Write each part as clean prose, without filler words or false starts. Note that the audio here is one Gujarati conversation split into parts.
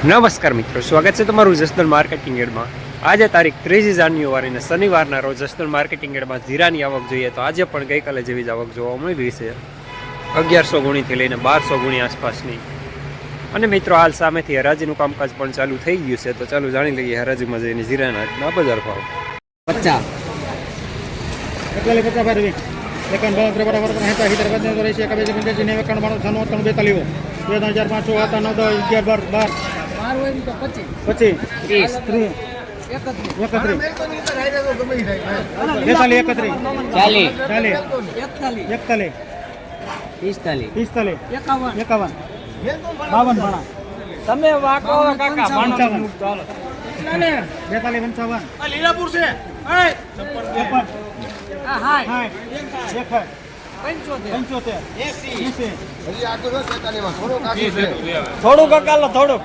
નમસ્કાર મિત્રો, સ્વાગત છે તમારું જસદણ માર્કેટિંગ યાર્ડમાં। આજે તારીખ 3 જાન્યુઆરીને શનિવારના રોજ જસદણ માર્કેટિંગ યાર્ડમાં જીરાની આવક જોઈએ તો આજે પણ ગઈકાલે જેવી જ આવક જોવા મળી રહી છે। 1100 ગુણીથી લઈને 1200 ગુણી આસપાસની। અને મિત્રો હાલ સામેથી હરાજીનું કામકાજ પણ ચાલુ થઈ ગયું છે, તો ચાલો જાણી લઈએ હરાજીમાં જઈને જીરાના આજના બજાર ભાવ। 50 एकन भाव बराबर बराबर है इधर बदने तो रही है कभी जब जैसे ने एकन मानो छनो तन 42 हो 2500 आता 9 10 11 12 12 હોય તો 25 30 31 તમે વાકો કાકા 55 ચાલો 42 55 આ લીલાપુર છે हाय हाय देख 75 80 થોડું કાકાલો થોડું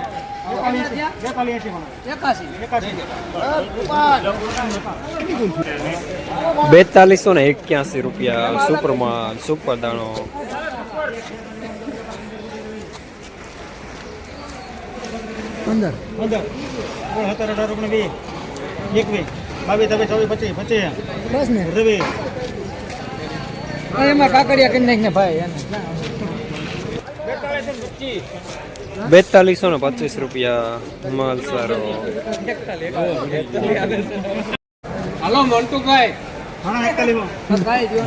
4281 રૂપિયા સુપરમાં સુપર દાણો। 15 17 18 19 20 22 23 24 25 બસ ને રવિ એમાં કાકડિયા કરી નાખને ભાઈ એને 4225 રૂપિયા માલ સારો। હાલો મોન્ટુભાઈ હા 41 ભાઈ જો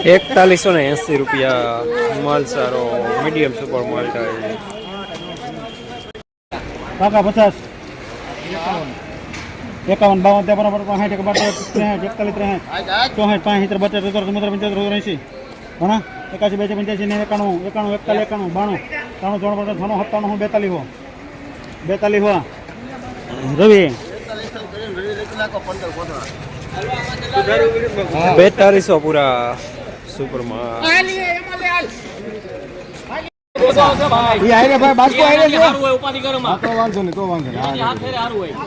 4180 રૂપિયા માલ સારો મીડિયમ સુપર માલ્ટા। કાકા 50 51 52 બરાબર 60 41 63 64 ઘણા 81 82 85 91 91 42 હો રવિ 4200 પૂરા સુપરમાં। ઈ આરે ભાઈ બાજુ આરે છે હારું હોય ઉપાધિ કરો માં તો વાંધો નહીં હાથ ફેરે હારું હોય 50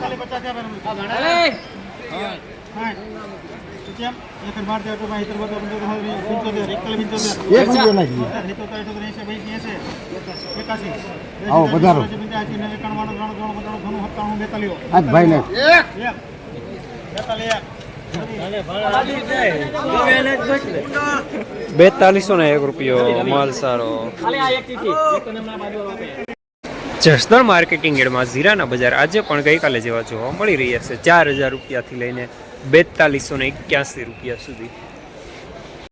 કેમ એક માર દે તો ભાઈ ઇધર બધો 85 આવો વધારો આજ ભાઈ ને 4201 રૂપિયો માલ સારો। જસદણ માર્કેટિંગ યાર્ડમાં જીરાના બજાર આજે પણ ગઈકાલે જેવા જોવા મળી રહ્યા છે। 4000 રૂપિયાથી લઈને 4281 રૂપિયા સુધી।